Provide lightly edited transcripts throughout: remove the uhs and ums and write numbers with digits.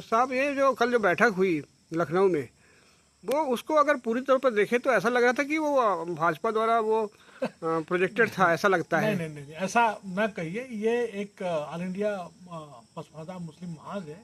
साहब, ये जो कल जो बैठक हुई लखनऊ में, वो उसको अगर पूरी तौर पर देखें तो ऐसा लग रहा था कि वो भाजपा द्वारा वो प्रोजेक्टेड था, ऐसा लगता नहीं है। नहीं नहीं नहीं, ऐसा न कहिए। ये एक ऑल इंडिया पसमादा मुस्लिम महाज है।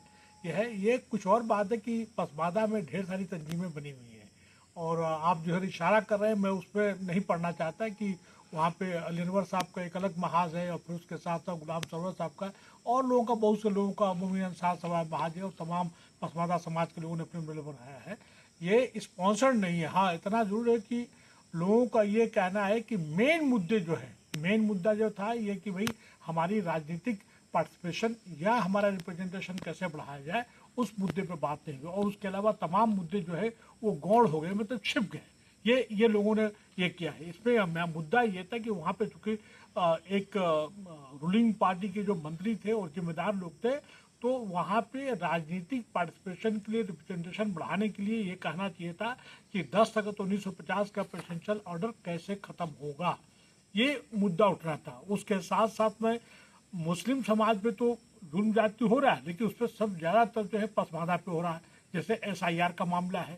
ये कुछ और बात है कि पसमादा में ढेर सारी तंजीमें बनी हुई हैं, और आप जो है इशारा कर रहे हैं, मैं उस पर नहीं पढ़ना चाहता कि वहाँ पे अली अनवर साहब का एक अलग महाज है और फिर उसके साथ साथ गुलाम सरवर साहब का और लोगों का, बहुत से लोगों का अमूमी अंसार समाज महाज है, और तमाम पसमादा समाज के लोगों ने अपने मिल बनाया है। ये स्पॉन्सर्ड नहीं है। हाँ, इतना जरूर है कि लोगों का ये कहना है कि मेन मुद्दे जो है, मेन मुद्दा जो था ये कि भाई हमारी राजनीतिक पार्टिसिपेशन या हमारा रिप्रेजेंटेशन कैसे बढ़ाया जाए, उस मुद्दे पे बात नहीं हुई। और उसके अलावा तमाम मुद्दे जो है वो गौड़ हो गए, मतलब छिप गए। ये लोगों ने ये किया है। इसमें मुद्दा ये था कि वहाँ पे चूंकि एक रूलिंग पार्टी के जो मंत्री थे और जिम्मेदार लोग थे, तो वहाँ पे राजनीतिक पार्टिसिपेशन के लिए, रिप्रेजेंटेशन बढ़ाने के लिए ये कहना चाहिए था कि 10 अगस्त 1950 का प्रेसिडेंशियल ऑर्डर कैसे खत्म होगा, ये मुद्दा उठना था। उसके साथ साथ में मुस्लिम समाज पे तो जुल्म जाति हो रहा है, लेकिन उस पर सब ज़्यादातर जो है पसमादा पे हो रहा है। जैसे SIR का मामला है,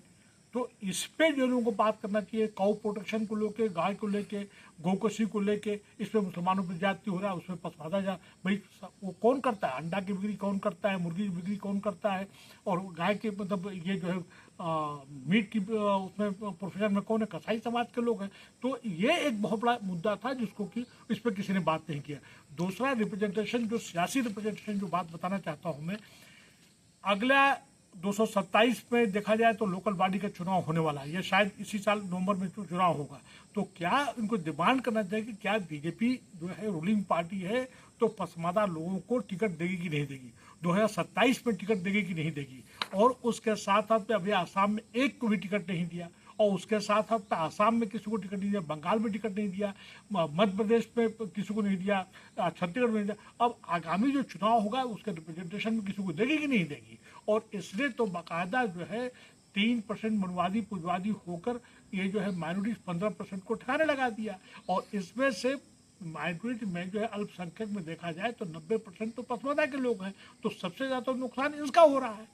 तो इस पे जो लोगों को बात करना चाहिए। काउ प्रोटेक्शन को लेके, गाय को लेके, गोकशी को लेके, इस पे मुसलमानों पर ज्यादती हो रहा है, उसमें पसमादा जा भाई वो कौन करता है? अंडा की बिक्री कौन करता है? मुर्गी की बिक्री कौन करता है? और गाय के मतलब ये जो है मीट की उसमें प्रोफेशन में कौन है? कसाई समाज के लोग हैं। तो ये एक बहुत बड़ा मुद्दा था जिसको कि इस पर किसी ने बात नहीं किया। दूसरा रिप्रेजेंटेशन, जो सियासी रिप्रेजेंटेशन, जो बात बताना चाहता हूँ मैं, अगला 227 में देखा जाए तो लोकल बॉडी का चुनाव होने वाला है। ये शायद इसी साल नवंबर में चुनाव होगा। तो क्या इनको डिमांड करना चाहिए कि क्या बीजेपी जो है रूलिंग पार्टी है तो पसमादा लोगों को टिकट देगी कि नहीं देगी, 2027 में टिकट देगी कि नहीं देगी। और उसके साथ साथ में अभी आसाम में एक को भी टिकट नहीं दिया, और उसके साथ साथ आसाम में किसी को टिकट नहीं दिया, बंगाल में टिकट नहीं दिया, मध्य प्रदेश में किसी को नहीं दिया, छत्तीसगढ़ में नहीं दिया। अब आगामी जो चुनाव होगा उसके रिप्रेजेंटेशन में किसी को देगी कि नहीं देगी। और इसलिए तो बाकायदा जो है 3% मनवादी पुजवादी होकर ये जो है माइनॉरिटी 15% को ठिकाने लगा दिया। और इसमें से माइनॉरिटी में जो है अल्पसंख्यक में देखा जाए तो 90% तो पसमादा के लोग हैं। तो सबसे ज़्यादा नुकसान इसका हो रहा है।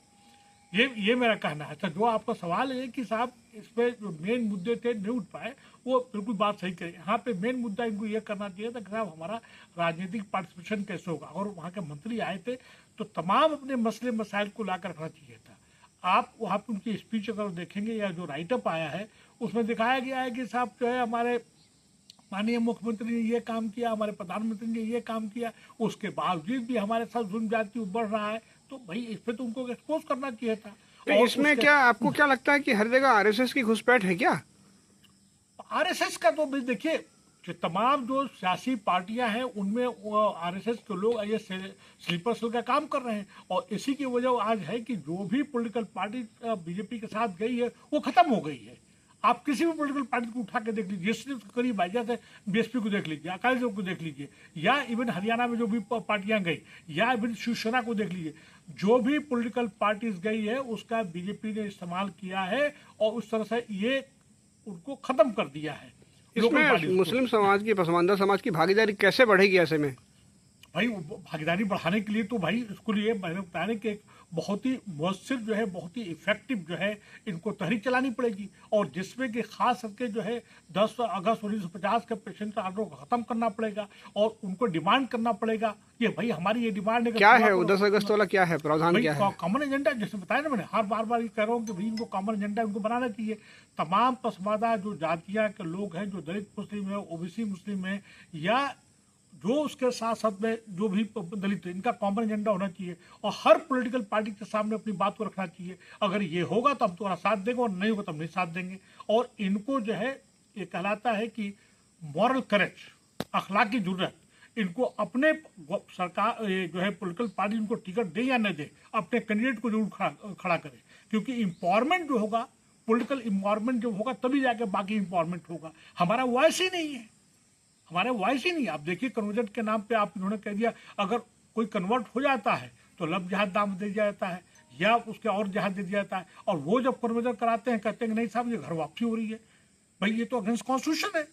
ये मेरा कहना है। अच्छा, जो आपका सवाल है कि साहब इस पे जो मेन मुद्दे थे नहीं उठ पाए, वो बिल्कुल बात सही करें। यहाँ पे मेन मुद्दा इनको ये करना चाहिए था कि साहब हमारा राजनीतिक पार्टिसिपेशन कैसे होगा। और वहाँ के मंत्री आए थे तो तमाम अपने मसले मसाइल को लाकर रखना चाहिए था। आप वहाँ पे उनकी स्पीच अगर देखेंगे या जो राइटअप आया है उसमें दिखाया गया है कि साहब जो है हमारे माननीय मुख्यमंत्री ने ये काम किया, हमारे प्रधानमंत्री ने ये काम किया, उसके बावजूद भी हमारे साथ जुल्म जाति बढ़ रहा है। तो भाई इस पे तो उनको एक्सपोज करना चाहिए था। तो और इसमें उसके क्या आपको क्या लगता है कि हर जगह आरएसएस की घुसपैठ है क्या? RSS का तो भी देखिए, जो तमाम जो सियासी पार्टियां हैं उनमें RSS के लोग ये स्लीपर सेल का काम कर रहे हैं। और इसी की वजह आज है कि जो भी पॉलिटिकल पार्टी बीजेपी के साथ गई है वो खत्म हो गई है। आप किसी भी पॉलिटिकल पार्टी को उठा के देख लीजिए, सिर्फ करीब आ जाते BSP को देख लीजिए, अकाली दल को देख लीजिए, या इवन हरियाणा में जो भी पार्टियां गई, या इवन शिवसेना को देख लीजिए। जो भी पॉलिटिकल पार्टीज गई है उसका बीजेपी ने इस्तेमाल किया है और उस तरह से ये उनको खत्म कर दिया है लोकल इसमें बॉडीज को। मुस्लिम समाज की, पसमानदा समाज की भागीदारी कैसे बढ़ेगी ऐसे में? भाई भागीदारी बढ़ाने के लिए तो भाई इसको लिए मैंने बताया कि एक बहुत ही मौसर जो है, बहुत ही इफेक्टिव जो है इनको तहरीक चलानी पड़ेगी। और जिसमें कि खास करके जो है 10 अगस्त 1950 के प्रेसिडेंशियल ऑर्डर को खत्म करना पड़ेगा और उनको डिमांड करना पड़ेगा कि भाई हमारी ये डिमांड है। क्या है वो 10 अगस्त वाला, क्या है प्रावधान, क्या है? कॉमन एजेंडा, जैसे बताया ना मैंने, हर बार ये कह रहा हूँ कि भाई इनको कॉमन एजेंडा इनको बनाना चाहिए। तमाम पसमादा जो जातियाँ के लोग हैं, जो दलित मुस्लिम है, OBC मुस्लिम है, या जो उसके साथ साथ में जो भी दलित है, इनका कॉमन एजेंडा होना चाहिए। और हर पॉलिटिकल पार्टी के सामने अपनी बात को रखना चाहिए। अगर ये होगा तो हम तुम्हारा साथ देंगे, और नहीं होगा तो हम नहीं साथ देंगे। और इनको जो है ये कहलाता है कि मॉरल करेज, अखलाकी जुर्रत, इनको अपने सरकार जो है पॉलिटिकल पार्टी इनको टिकट दे या न दे, अपने कैंडिडेट को जरूर खड़ा करे। क्योंकि इम्पावरमेंट जो होगा, पॉलिटिकल इम्पावरमेंट जो होगा तभी जाके बाकी इम्पावरमेंट होगा। हमारा वॉइस ही नहीं है, हमारे वॉइस ही नहीं। आप देखिए कन्वर्जन के नाम पे आप इन्होंने कह दिया अगर कोई कन्वर्ट हो जाता है तो लब जहाज दाम दे दिया जाता है या उसके और जहाज दे दिया जाता है। और वो जब कन्वर्जन कराते हैं कहते हैं कि नहीं साहब ये घर वापसी हो रही है। भाई ये तो अगेंस्ट कॉन्स्टिट्यूशन है।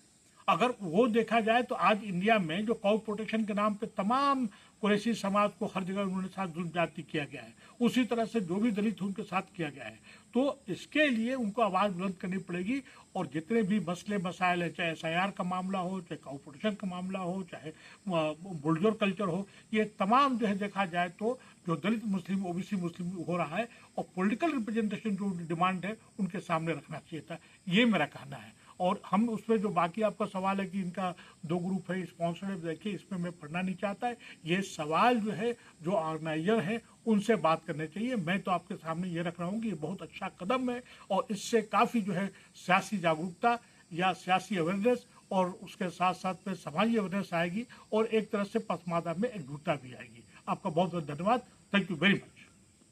अगर वो देखा जाए तो आज इंडिया में जो काउ प्रोटेक्शन के नाम पे तमाम कुरैशी समाज को हर जगह उन्होंने साथ जुल्म ज्यादती किया गया है, उसी तरह से जो भी दलित हैं उनके साथ किया गया है। तो इसके लिए उनको आवाज़ बुलंद करनी पड़ेगी और जितने भी मसले मसाइल हैं, चाहे SIR का मामला हो, चाहे कॉर्पोरेशन का मामला हो, चाहे बुलडोजर कल्चर हो, ये तमाम जो है देखा जाए तो जो दलित मुस्लिम OBC मुस्लिम हो रहा है और पॉलिटिकल रिप्रेजेंटेशन जो डिमांड है उनके सामने रखना चाहिए था, ये मेरा कहना है। और हम उसमें जो बाकी आपका सवाल है कि इनका 2 ग्रुप है स्पॉन्सर, देखिए इसमें मैं पढ़ना नहीं चाहता है, ये सवाल जो है जो ऑर्गेनाइजर है उनसे बात करने चाहिए। मैं तो आपके सामने ये रख रहा हूँ कि ये बहुत अच्छा कदम है और इससे काफ़ी जो है सियासी जागरूकता या सियासी अवेयरनेस और उसके साथ साथ में समाजी अवेयरनेस आएगी और एक तरह से पसमादा में एकजुटता भी आएगी। आपका बहुत बहुत धन्यवाद। Thank you very much.